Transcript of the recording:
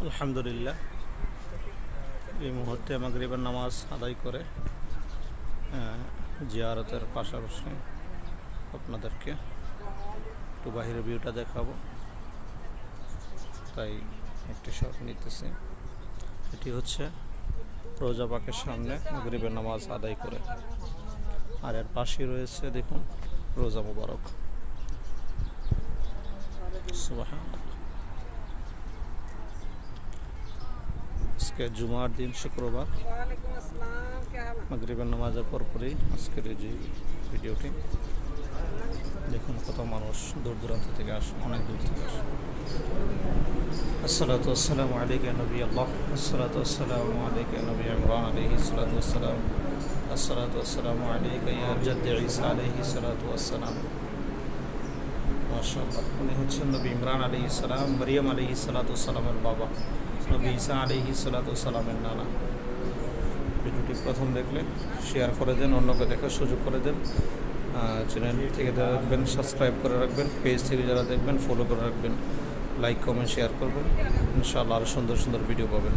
আলহামদুলিল্লাহ এই মুহূর্তে মাগরিবের নামাজ আদায় করে জিয়ারতের পাশাপাশি আপনাদেরকে একটু বাহিরের ভিউটা দেখাবো, তাই একটি শট নিতেছি। এটি হচ্ছে রোজা পাকের সামনে মাগরিবের নামাজ আদায় করে, আর এর পাশেই রয়েছে দেখুন রোজা মুবারক। সুবহানাল্লাহ। আজকে জুমার দিন, শুক্রবার, মাগরিবের নামাজের পরপরই আজকের এই যে ভিডিওটি দেখুন, কত মানুষ দূর দূরান্ত থেকে আসে, অনেক দূর থেকে আসে। আসসালাতু ওয়াসসালামু আলাইকা নবী আল্লাহ, আসসালাতু ওয়াসসালামু আলাইকা নবী ইমরান আলাইহিস সালাতু ওয়াসসালাম, আসসালাতু ওয়াসসালামু আলাইকা ইয়া জাদ্দি ঈসা আলাইহিস সালাতু ওয়াসসালাম। মাশাআল্লাহ, উনি হচ্ছেন নবী ইমরান আলাইহিস সালাম, মরিয়ম আলাইহিস সালাতু ওয়াসসালামের বাবা, নবী ঈসা আলাইহিস সালাতু ওয়াসসালামের নানা। ভিডিওটি প্রথম দেখলে শেয়ার করে দেন, অন্যকে দেখার সুযোগ করে দেন। চ্যানেল থেকে যারা দেখবেন সাবস্ক্রাইব করে রাখবেন, পেজ থেকে যারা দেখবেন ফলো করে রাখবেন, লাইক কমেন্ট শেয়ার করবেন। ইনশাআল্লাহ আরও সুন্দর সুন্দর ভিডিও পাবেন।